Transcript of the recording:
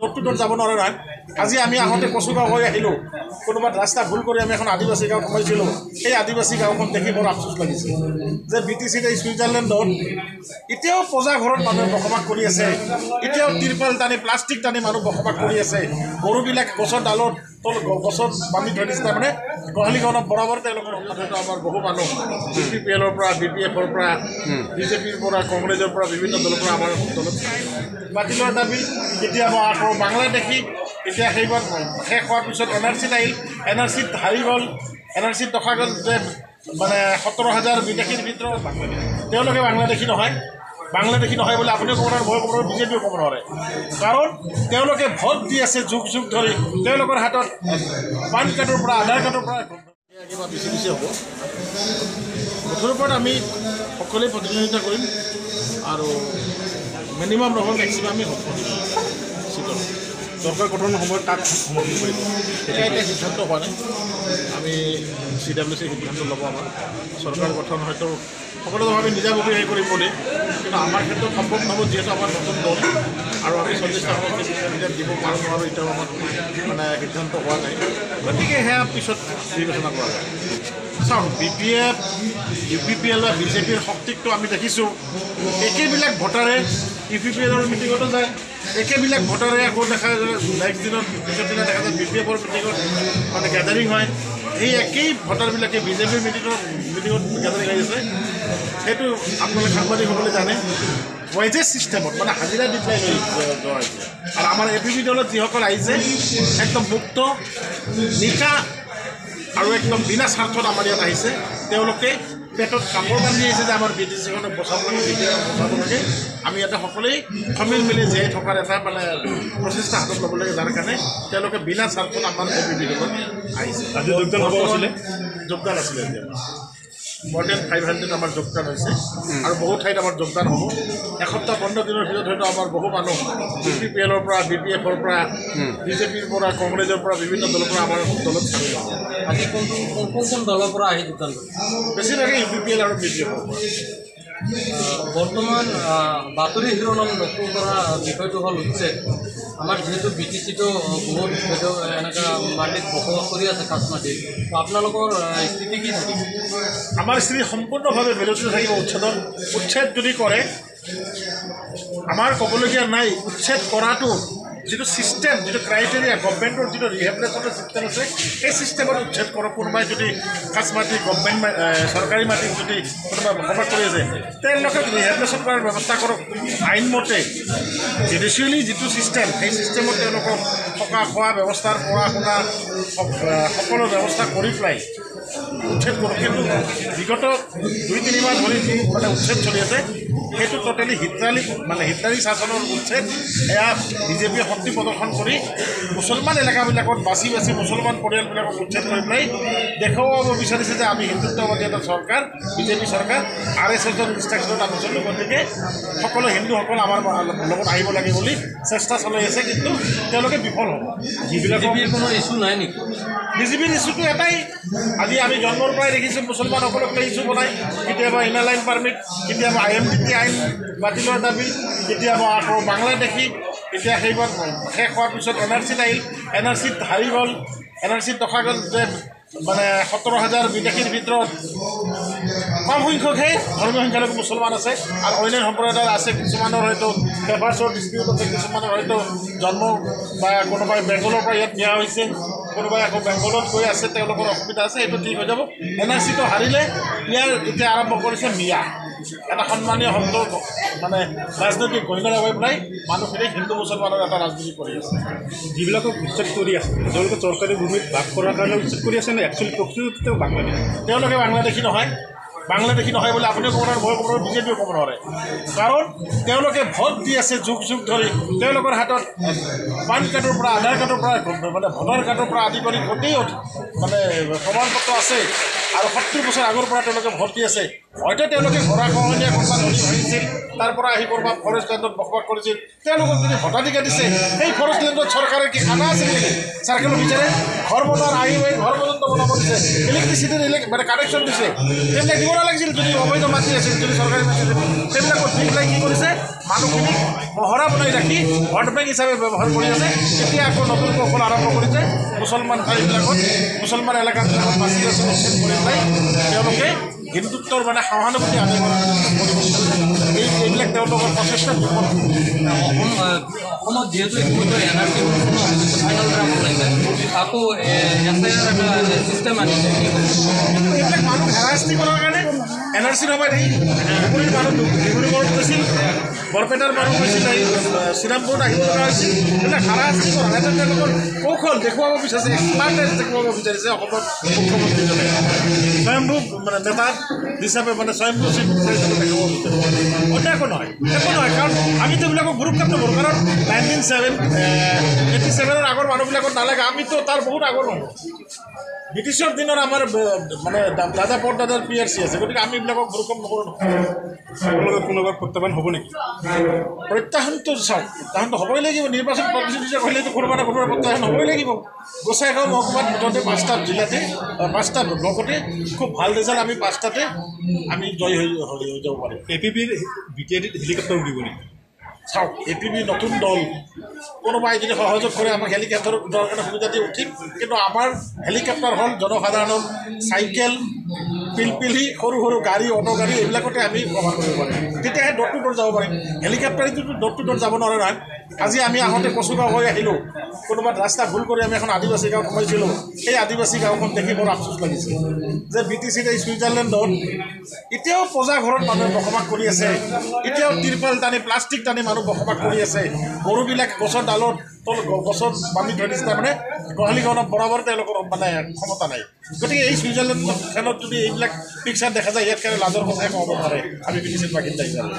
ভোটটোত যাব নোৱাৰে নহয়। আজি আমি আহোঁতে কচুগাঁও হৈ আহিলোঁ, কোনোবাত ৰাস্তা ভুল কৰি আমি এখন আদিবাসী গাঁৱত সোমাইছিলোঁ। সেই আদিবাসী গাঁওখন দেখি বৰ আফচোচ লাগিছে যে BTCত এই ছুইজাৰলেণ্ডত এতিয়াও পজা ঘৰত মানুহে বসবাস কৰি আছে, এতিয়াও তিৰপাল টানি প্লাষ্টিক টানি মানুহ বসবাস কৰি আছে। গৰুবিলাক গছৰ ডালত গছত বান্ধি থৈ দিছে। তাৰমানে গোহালিখনত বৰাবৰ তেওঁলোকৰ আমাৰ বহু মানুহ UPPLৰ পৰা BPFৰ পৰা BJPৰ পৰা কংগ্ৰেছৰ পৰা বিভিন্ন দলৰ পৰা আমাৰ দলত মাটি লোৱাৰ দাবী। কেতিয়াবা আকৌ বাংলাদেশী এতিয়া সেইবাৰ শেষ হোৱাৰ পিছত NRCত আহিল, NRCত হাৰি গ'ল, NRCত দেখা গ'ল যে মানে 17,000 বিদেশীৰ ভিতৰত তেওঁলোকে বাংলাদেশী নহয়। বাংলাদেশী নহয় বুলি আপুনিও ক'ব নোৱাৰে, মই ক'ব নোৱাৰোঁ, BJPও ক'ব নোৱাৰে। কাৰণ তেওঁলোকে ভোট দি আছে যুগ যুগ ধৰি, তেওঁলোকৰ হাতত পান কাৰ্ডৰ পৰা আধাৰ কাৰ্ডৰ পৰা কিবা বেছি বেছি হ'ব। মুঠৰ ওপৰত আমি সকলোৱে প্ৰতিদ্বন্দ্বিতা কৰিম আৰু মিনিমাম নহয় মেক্সিমামেই হ'ব। চৰকাৰ গঠনৰ সময়ত তাক সমৰ্থন কৰিব, এতিয়া সিদ্ধান্ত হোৱা নাই। আমি CWC সিদ্ধান্ত ল'ব। আমাৰ চৰকাৰ গঠন হয়তো সকলোভাৱে নিজাববী হেৰি কৰিম বুলি, কিন্তু আমাৰ ক্ষেত্ৰত সম্ভৱ নহ'ব, যিহেতু আমাৰ নতুন দল আৰু আমি 40টা সমষ্টি দিব পাৰোঁ নোৱাৰোঁ এতিয়াও আমাৰ মানে সিদ্ধান্ত হোৱা নাই। গতিকে সেয়া পিছত বিবেচনা কৰা যায়। চাওক, BPF UPPL বা BJPৰ শক্তিকটো আমি দেখিছোঁ। একেবিলাক ভোটাৰে UPPLৰ মিটিঙতো যায়, একেবিলাক ভোটাৰে আকৌ দেখা যায় নেক্সট দিনত পিছৰ দিনা দেখা যায় BPFৰ মিটিঙত মানে গেডাৰিং হয়। এই একেই ভোটাৰবিলাকে BJPৰ মিটিঙত গেডাৰিং হৈ আছে। সেইটো আপোনালোকে সাংবাদিকসকলে জানে। ৱেজেছ ছিষ্টেমত মানে হাজিৰা দি পেলাই যোৱা হৈছে। আৰু আমাৰ APP দলত যিসকল আহিছে একদম মুক্ত নিকা আৰু একদম বিনা স্বাৰ্থত আমাৰ ইয়াত আহিছে। তেওঁলোকে পেটত কাপোৰ বান্ধি আহিছে যে আমাৰ BTCখনক বচাব লাগে। আমি ইয়াতে সকলোৱেই সমিল মিলি জীয়াই থকাৰ এটা মানে প্ৰচেষ্টা হাতত ল'ব লাগে, যাৰ কাৰণে তেওঁলোকে বিনা স্বাৰ্থত আমাৰ APP দলত আহিছে। আজি যোগদান আছিলে এতিয়া more than 500 আমাৰ যোগদান হৈছে আৰু বহুত ঠাইত আমাৰ যোগদান হ'ব। এসপ্তাহ 15 দিনৰ ভিতৰত হয়তো আমাৰ বহু মানুহ UPPLৰ পৰা BPFৰ পৰা BJPৰ পৰা কংগ্ৰেছৰ পৰা বিভিন্ন দলৰ পৰা আমাৰ দলত চামিল হ'ব। আজি কোন দলৰ পৰা আহি যোগদান কৰিব? বেছিভাগে UPPL আৰু BJPৰ পৰা। বৰ্তমান বাতৰি শিৰোনাম নতুন কৰা বিষয়টো হ'ল উচ্ছেদ। আমাৰ যিহেতু BTCটো বহুত এনেকুৱা মাটিত বসবাস কৰি আছে, কাঠ মাটিত, আপোনালোকৰ স্থিতি কি থাকিব? আমাৰ স্থিতি সম্পূৰ্ণভাৱে বিৰোধী থাকিব। উচ্ছেদ যদি কৰে আমাৰ ক'বলগীয়া নাই। উচ্ছেদ কৰাটো যিটো ছিষ্টেম, যিটো ক্ৰাইটেৰিয়া, গভমেণ্টৰ যিটো ৰিহেবিলিটেশ্যনৰ ছিষ্টেম আছে, সেই ছিষ্টেমত উচ্ছেদ কৰক। কোনোবাই যদি কাঠ মাটি গভমেণ্ট চৰকাৰী মাটিত যদি কোনোবাই বসবাস কৰি আছে, তেওঁলোকে ৰিহেবিলিটেশ্যন কৰাৰ ব্যৱস্থা কৰক। আইনমতে জুডিচিয়েলি যিটো ছিষ্টেম, সেই ছিষ্টেমত তেওঁলোকক থকা খোৱা ব্যৱস্থাৰ পঢ়া শুনা সকলো ব্যৱস্থা কৰি পেলাই উচ্ছেদ কৰক। কিন্তু বিগত 2-3 মাহ ধৰি যি মানে উচ্ছেদ চলি আছে, সেইটো টোটেলি হিটলাৰী শাসনৰ উচ্ছেদ। এয়া BJPয়ে শক্তি প্ৰদৰ্শন কৰি মুছলমান এলেকাবিলাকত বাছি মুছলমান পৰিয়ালবিলাকক উচ্ছেদ কৰি পেলাই দেখুৱাব বিচাৰিছে যে আমি হিন্দুত্ববাদী এটা চৰকাৰ, BJP চৰকাৰ, RSSৰ ইনষ্ট্ৰাকশ্যনত আমি চলোঁ। গতিকে সকলো হিন্দুসকল আমাৰ লগত আহিব লাগে বুলি চেষ্টা চলাই আছে, কিন্তু তেওঁলোকে বিফল হ'ব। BJPৰ কোনো ইছ্যু নাই নেকি? BJPৰ ইছ্যুটো এটাই, আজি আমি জন্মৰ পৰাই দেখিছোঁ মুছলমানসকলক লৈ ইছ্যু বনাই। কেতিয়াবা ইনাৰ লাইন পাৰ্মিট, কেতিয়াবা IMDT আইন বাতিলৰ দাবী, কেতিয়াবা আকৌ বাংলাদেশী এতিয়া সেইবাৰ শেষ হোৱাৰ পিছত NRCত আহিল, NRCত হাৰি গ'ল, NRCত দেখা গ'ল যে মানে 17,000 বিদেশীৰ ভিতৰত কম সংখ্যকহে ধৰ্মীয় সংখ্যালঘু মুছলমান আছে আৰু অন্যান্য সম্প্ৰদায়ৰ আছে। কিছুমানৰ হয়তো পেপাৰ্ছৰ ডিস্পিউট আছে, কিছুমানৰ হয়তো জন্ম বা কোনোবাই বেংগলৰ পৰা ইয়াত নিয়া হৈছে, কোনোবাই আকৌ বেংগলত গৈ আছে, তেওঁলোকৰ অসুবিধা আছে। সেইটো ঠিক হৈ যাব। NRCটো হাৰিলে ইয়াৰ এতিয়া আৰম্ভ কৰিছে মিয়া, এটা সন্মানীয় শব্দ মানে ৰাজনৈতিক গৰিলা হৈ পেলাই মানুহখিনিক হিন্দু মুছলমানৰ এটা ৰাজনীতি কৰি আছে। যিবিলাকক উচ্ছেদ কৰি আছে তেওঁলোকে চৰকাৰী ভূমিত বাস কৰাৰ কাৰণে উচ্ছেদ কৰি আছে নে একচুৱেলি প্ৰকৃততে বাংলাদেশ? তেওঁলোকে বাংলাদেশী নহয়। বাংলাদেশী নহয় বুলি আপুনিও ক'ব নোৱাৰে, মই ক'ব নোৱাৰোঁ, BJPও ক'ব নোৱাৰে। কাৰণ তেওঁলোকে ভোট দি আছে যুগ যুগ ধৰি, তেওঁলোকৰ হাতত পান কাৰ্ডৰ পৰা আধাৰ কাৰ্ডৰ পৰা মানে ভোটাৰ কাৰ্ডৰ পৰা আদি কৰি গোটেই মানে প্ৰমাণপত্ৰ আছে আৰু 70 বছৰ আগৰ পৰা তেওঁলোকে ভোট দি আছে। হয়তো তেওঁলোকে ঘৰা খহনীয়া কৰবাত নদী ভাঙিছিল, তাৰ পৰা আহি কৰবাত ফৰেষ্ট লেণ্ডত বসবাস কৰিছিল, তেওঁলোকক যদি ভোটাধিকাৰ দিছে, সেই ফৰেষ্ট লেণ্ডত চৰকাৰে কি খানা আছিল নেকি? চাৰ্কেল অফিচাৰে ঘৰ বনোৱাৰ ঘৰ পৰ্যন্ত বনাব দিছে, ইলেক্ট্ৰিচিটিৰ মানে কানেকশ্যন দিছে, সেইবিলাক দিব নালাগিছিল। যদি অবৈধ মাটি আছিল, যদি চৰকাৰী মাটি আছিল, সেইবিলাকত দি পেলাই কি কৰিছে, মানুহখিনিক মহৰা বনাই ৰাখি ভোট বেংক হিচাপে ব্যৱহাৰ কৰি আছে। এতিয়া আকৌ নতুন কৌশল আৰম্ভ কৰিছে, মুছলমান ঠাইবিলাকত, মুছলমান এলেকাবিলাকত মাটি আছে উচ্ছেদ কৰি পেলাই তেওঁলোকে হিন্দুত্বৰ মানে সহানুভূতি আদায় কৰাৰ এইবিলাক তেওঁলোকৰ প্ৰচেষ্টাত বিফল। অসমত যিহেতু ইতিমধ্যে NRC ফাইনেল ড্ৰাফ্ট ওলাইছে, আকৌ SIR এটা ছিষ্টেম আনিছে, এইবিলাক মানুহ হেৰাস্তি কৰাৰ কাৰণে NRCৰ সময়ত সেই ধুবুৰীৰ মানুহ ডিব্ৰুগড়ত গৈছিল, বৰপেটাৰ মানুহ গৈছিল, এই শ্ৰীৰামপুৰত আহিব লগা হৈছিল। এইবিলাক হাৰাশাস্তি কৰা এটা তেওঁলোকৰ কৌশল দেখুৱাব বিচাৰিছে, এক্সপাৰ্টেজ দেখুৱাব বিচাৰিছে অসমৰ মুখ্যমন্ত্ৰীজনে স্বয়ম্ভূ মানে নেতা হিচাপে, মানে স্বয়ম্ভূ চিফ হিচাপে দেখাব বিচাৰে। অন্য একো নহয়, কাৰণ আমিতো এইবিলাকক গুৰুত্ব নকৰোঁ। কাৰণ 1987 আগৰ মানুহবিলাকত নালাগে, আমিতো তাৰ বহুত আগৰ মানুহ। ব্ৰিটিছৰ দিনৰ আমাৰ মানে দাদা পৰদাদাৰ PRC আছে, গতিকে আমি এইবিলাকক গুৰুত্ব নকৰোঁ। আপোনালোকৰ কোনোবা প্ৰত্যাহ্বান হ'ব নেকি? প্ৰত্যাহ্বানটো চাওক, প্ৰত্যাহ্বানটো হ'বই লাগিব। নিৰ্বাচন প্ৰতিযোগিতা কৰিলেতো কোনোবা না কোনোবা প্ৰত্যাহ্বান হ'বই লাগিব। গোসাইগাঁও মহকুমাত মুঠতে 5টা জিলাতে 5টা ব্লকতে খুব ভাল ৰিজাল্ট, আমি 5টাতে আমি জয়ী হৈ যাব পাৰিম। APPৰ BTID হেলিকপ্টাৰ উৰিব নেকি? চাওক, APP নতুন দল, কোনোবাই যদি সহযোগ কৰে আমাক হেলিকপ্টাৰ উঠাৰ কাৰণে সুবিধা দি উঠিম। কিন্তু আমাৰ হেলিকপ্টাৰ হ'ল জনসাধাৰণৰ চাইকেল, পিলপিলি, সৰু সৰু গাড়ী, অটো গাড়ী, এইবিলাকতে আমি কভাৰ কৰিব পাৰিম। তেতিয়াহে ড'ৰ টু ড'ৰ যাব পাৰিম। হেলিকপ্টাৰেটোতো ড'ৰ টু ড'ৰ যাব নোৱাৰে নহয়। আজি আমি আহোঁতে কচুগাঁও হৈ আহিলোঁ, কোনোবাত ৰাস্তা ভুল কৰি আমি এখন আদিবাসী গাঁৱত সোমাইছিলোঁ। সেই আদিবাসী গাঁওখন দেখি বৰ আফচোচ লাগিছে যে BTCত এই ছুইজাৰলেণ্ডত এতিয়াও পজা ঘৰত মানুহে বসবাস কৰি আছে, এতিয়াও তিৰপাল টানি প্লাষ্টিক টানি মানুহ বসবাস কৰি আছে। গৰুবিলাক গছৰ ডালত গছত বান্ধি থৈ দিছে, তাৰমানে গোহালিখনত বৰাবৰ তেওঁলোকৰ মানে ক্ষমতা নাই। গতিকে এই ছুইজাৰলেণ্ডখনত যদি এইবিলাক পিকচাৰ দেখা যায়, ইয়াত কাৰণে লাজৰ কথাই ক'ব পাৰে আমি BTCৰ বাসিন্দা হিচাপে।